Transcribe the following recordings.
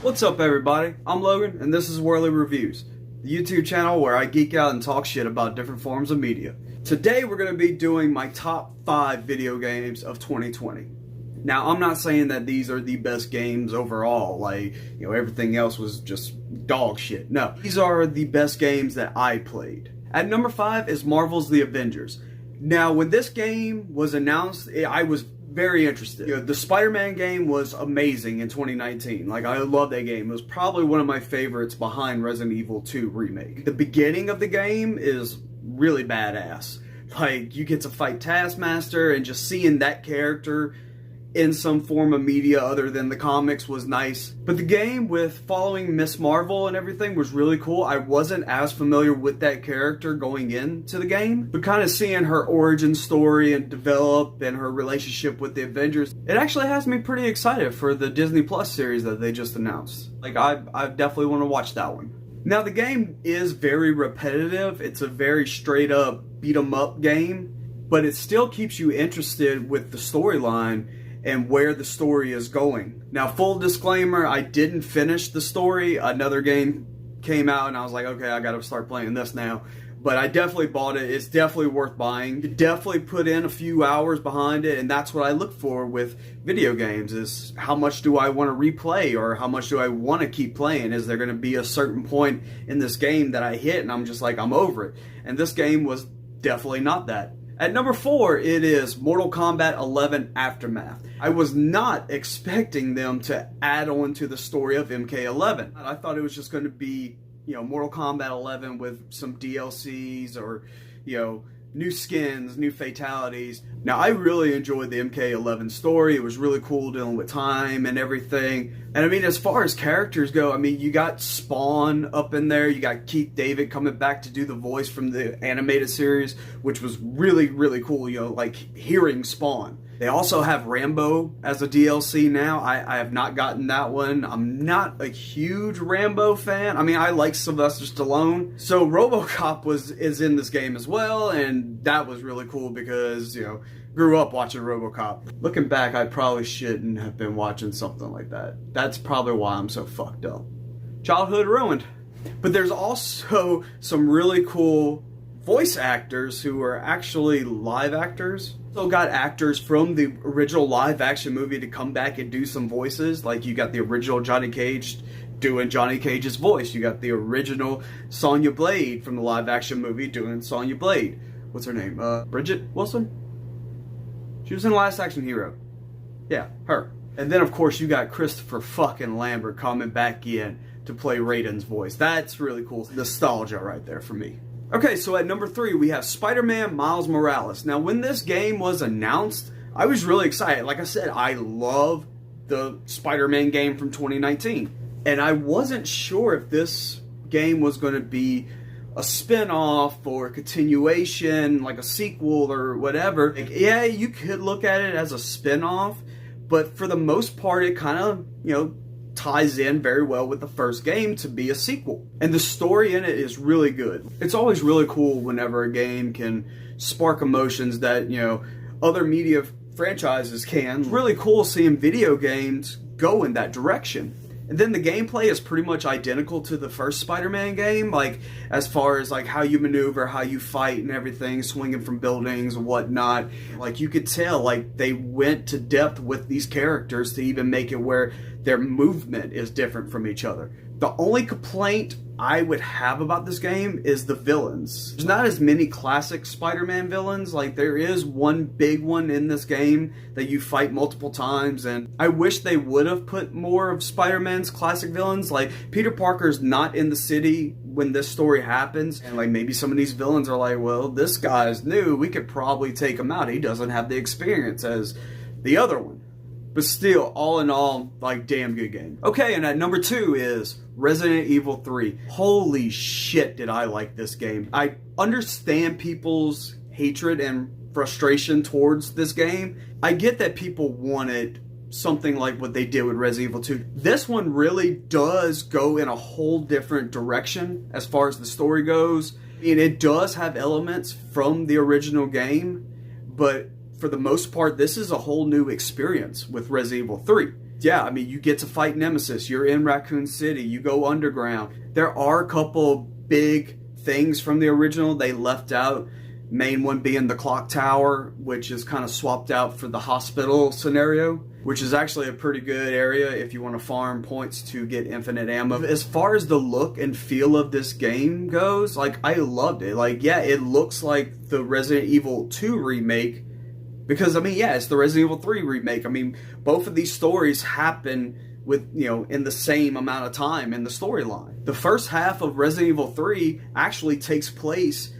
What's up everybody, I'm Logan and this is Whirly Reviews, the YouTube channel where I geek out and talk shit about different forms of media. Today we're going to be doing my top 5 video games of 2020. Now I'm not saying that these are the best games overall, like, you know, everything else was just dog shit. No, these are the best games that I played. At number 5 is Marvel's The Avengers. Now when this game was announced, I was very interested. You know, the Spider-Man game was amazing in 2019. Like, I love that game. It was probably one of my favorites behind Resident Evil 2 Remake. The beginning of the game is really badass. Like, you get to fight Taskmaster, and just seeing that character in some form of media other than the comics was nice. But the game, with following Miss Marvel and everything, was really cool. I wasn't as familiar with that character going into the game, but kind of seeing her origin story and develop and her relationship with the Avengers, it actually has me pretty excited for the Disney Plus series that they just announced. Like, I definitely want to watch that one. Now, the game is very repetitive. It's a very straight up beat 'em up game, but it still keeps you interested with the storyline and where the story is going. Now, full disclaimer, I didn't finish the story. Another game came out and I was like, okay, I gotta start playing this now. But I definitely bought it. It's definitely worth buying. You definitely put in a few hours behind it, and that's what I look for with video games, is how much do I want to replay, or how much do I want to keep playing? Is there going to be a certain point in this game that I hit and I'm just like, I'm over it? And this game was definitely not that. At number 4, it is Mortal Kombat 11 Aftermath. I was not expecting them to add on to the story of MK11. I thought it was just going to be, you know, Mortal Kombat 11 with some DLCs or, you know, new skins, new fatalities. Now, I really enjoyed the MK11 story. It was really cool dealing with time and everything. And I mean, as far as characters go, I mean, you got Spawn up in there. You got Keith David coming back to do the voice from the animated series, which was really, really cool, you know, like hearing Spawn. They also have Rambo as a DLC now. I have not gotten that one. I'm not a huge Rambo fan. I mean, I like Sylvester Stallone. So RoboCop is in this game as well, and that was really cool because, you know, grew up watching RoboCop. Looking back, I probably shouldn't have been watching something like that. That's probably why I'm so fucked up. Childhood ruined. But there's also some really cool voice actors who are actually live actors. So got actors from the original live action movie to come back and do some voices. Like, you got the original Johnny Cage doing Johnny Cage's voice. You got the original Sonya Blade from the live action movie doing Sonya Blade. What's her name? Bridget Wilson? She was in Last Action Hero. Yeah, her. And then of course you got Christopher fucking Lambert coming back in to play Raiden's voice. That's really cool. Nostalgia right there for me. Okay, so at number 3, we have Spider-Man Miles Morales. Now, when this game was announced, I was really excited. Like I said, I love the Spider-Man game from 2019. And I wasn't sure if this game was going to be a spin-off or a continuation, like a sequel or whatever. Like, yeah, you could look at it as a spin-off, but for the most part, it kind of, you know, ties in very well with the first game to be a sequel. And the story in it is really good. It's always really cool whenever a game can spark emotions that, you know, other media franchises can. It's really cool seeing video games go in that direction. And then the gameplay is pretty much identical to the first Spider-Man game, like as far as like how you maneuver, how you fight and everything, swinging from buildings and whatnot. Like, you could tell like they went to depth with these characters to even make it where their movement is different from each other. The only complaint I would have about this game is the villains. There's not as many classic Spider-Man villains. Like, there is one big one in this game that you fight multiple times, and I wish they would have put more of Spider-Man's classic villains. Like, Peter Parker's not in the city when this story happens, and like maybe some of these villains are like, well, this guy's new, we could probably take him out. He doesn't have the experience as the other one. But still, all in all, like, damn good game. Okay, and at number 2 is Resident Evil 3. Holy shit, did I like this game. I understand people's hatred and frustration towards this game. I get that people wanted something like what they did with Resident Evil 2. This one really does go in a whole different direction as far as the story goes. And it does have elements from the original game, but for the most part, this is a whole new experience with Resident Evil 3. yeah, I mean, you get to fight Nemesis. You're in Raccoon City. You go underground. There are a couple big things from the original they left out. Main one being the clock tower, which is kind of swapped out for the hospital scenario, which is actually a pretty good area if you want to farm points to get infinite ammo. As far as the look and feel of this game goes, like, I loved it. Like, yeah, it looks like the Resident Evil 2 remake, because, I mean, yeah, it's the Resident Evil 3 remake. I mean, both of these stories happen with, you know, in the same amount of time in the storyline. The first half of Resident Evil 3 actually takes place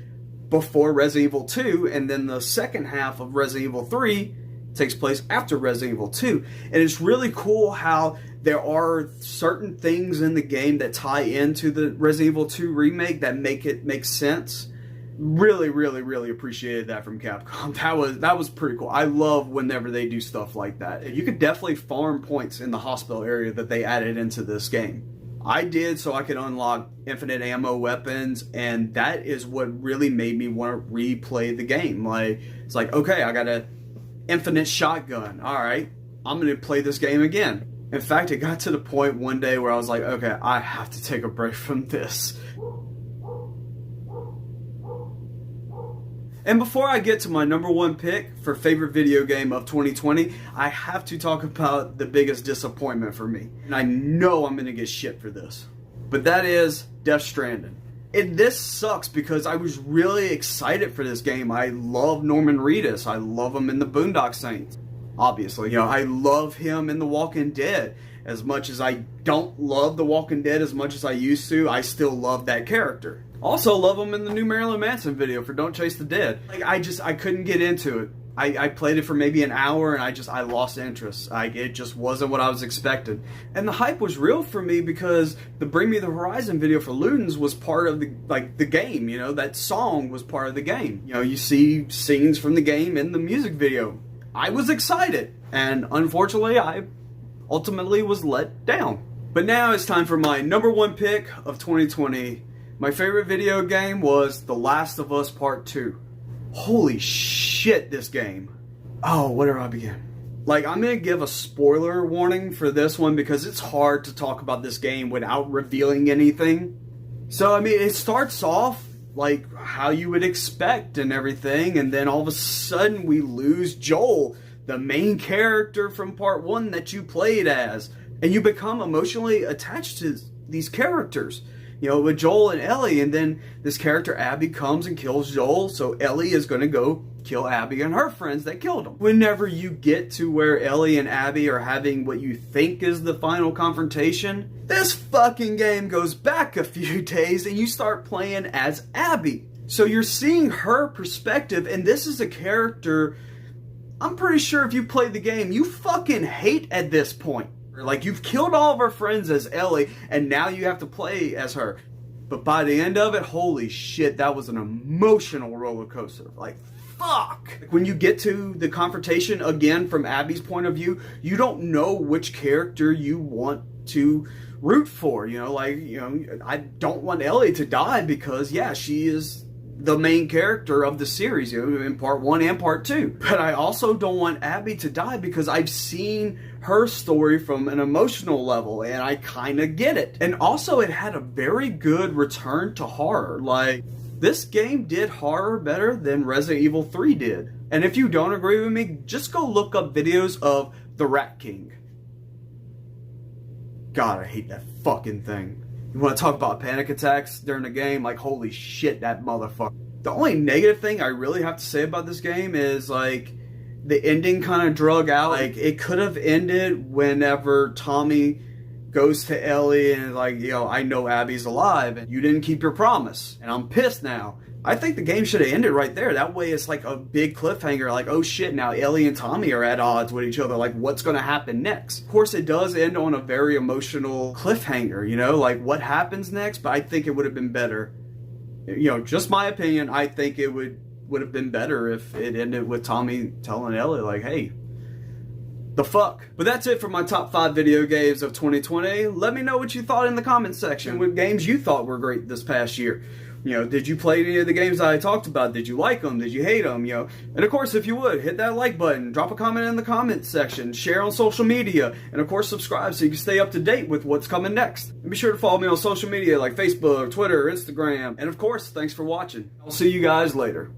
before Resident Evil 2, and then the second half of Resident Evil 3 takes place after Resident Evil 2. And it's really cool how there are certain things in the game that tie into the Resident Evil 2 remake that make it make sense. Really, really, really appreciated that from Capcom. That was pretty cool. I love whenever they do stuff like that. You could definitely farm points in the hospital area that they added into this game. I did, so I could unlock infinite ammo weapons, and that is what really made me want to replay the game. Like, it's like, okay, I got an infinite shotgun. All right, I'm going to play this game again. In fact, it got to the point one day where I was like, okay, I have to take a break from this. And before I get to my number one pick for favorite video game of 2020, I have to talk about the biggest disappointment for me. And I know I'm going to get shit for this. But that is Death Stranding. And this sucks because I was really excited for this game. I love Norman Reedus. I love him in the Boondock Saints. Obviously, you know, I love him in The Walking Dead. As much as I don't love The Walking Dead as much as I used to, I still love that character. Also love him in the new Marilyn Manson video for Don't Chase the Dead. Like, I couldn't get into it. I played it for maybe an hour and I lost interest. It just wasn't what I was expecting. And the hype was real for me because the Bring Me the Horizon video for Ludens was part of the game, you know, that song was part of the game. You know, you see scenes from the game in the music video. I was excited, and unfortunately I ultimately was let down. But now it's time for my number one pick of 2020. My favorite video game was The Last of Us Part 2. Holy shit, this game. Oh, where do I begin? Like, I'm going to give a spoiler warning for this one because it's hard to talk about this game without revealing anything. So, I mean, it starts off like how you would expect and everything, and then all of a sudden we lose Joel, the main character from Part 1 that you played as, and you become emotionally attached to these characters. You know, with Joel and Ellie, and then this character Abby comes and kills Joel, so Ellie is going to go kill Abby and her friends that killed him. Whenever you get to where Ellie and Abby are having what you think is the final confrontation, this fucking game goes back a few days and you start playing as Abby. So you're seeing her perspective, and this is a character I'm pretty sure if you played the game, you fucking hate at this point. Like, you've killed all of her friends as Ellie, and now you have to play as her. But by the end of it, holy shit, that was an emotional roller coaster. Like, fuck! When you get to the confrontation, again, from Abby's point of view, you don't know which character you want to root for. You know, like, you know, I don't want Ellie to die because, yeah, she is the main character of the series, you know, in Part 1 and Part 2. But I also don't want Abby to die because I've seen her story from an emotional level, and I kind of get it. And also, it had a very good return to horror. Like, this game did horror better than Resident Evil 3 did. And if you don't agree with me, just go look up videos of the Rat King. God, I hate that fucking thing. You want to talk about panic attacks during the game? Like, holy shit, that motherfucker. The only negative thing I really have to say about this game is, like, the ending kind of drug out. Like, it could have ended whenever Tommy goes to Ellie and is like, you know, I know Abby's alive and you didn't keep your promise and I'm pissed now. I think the game should have ended right there. That way it's like a big cliffhanger, like, oh shit, now Ellie and Tommy are at odds with each other. Like, what's going to happen next? Of course, it does end on a very emotional cliffhanger, you know, like what happens next? But I think it would have been better. You know, just my opinion, I think it would have been better if it ended with Tommy telling Ellie, like, hey, the fuck. But that's it for my top 5 video games of 2020. Let me know what you thought in the comments section. What games you thought were great this past year. You know, did you play any of the games that I talked about? Did you like them? Did you hate them? You know, and of course, if you would, hit that like button, drop a comment in the comments section, share on social media, and of course, subscribe so you can stay up to date with what's coming next. And be sure to follow me on social media like Facebook, Twitter, Instagram, and of course, thanks for watching. I'll see you guys later.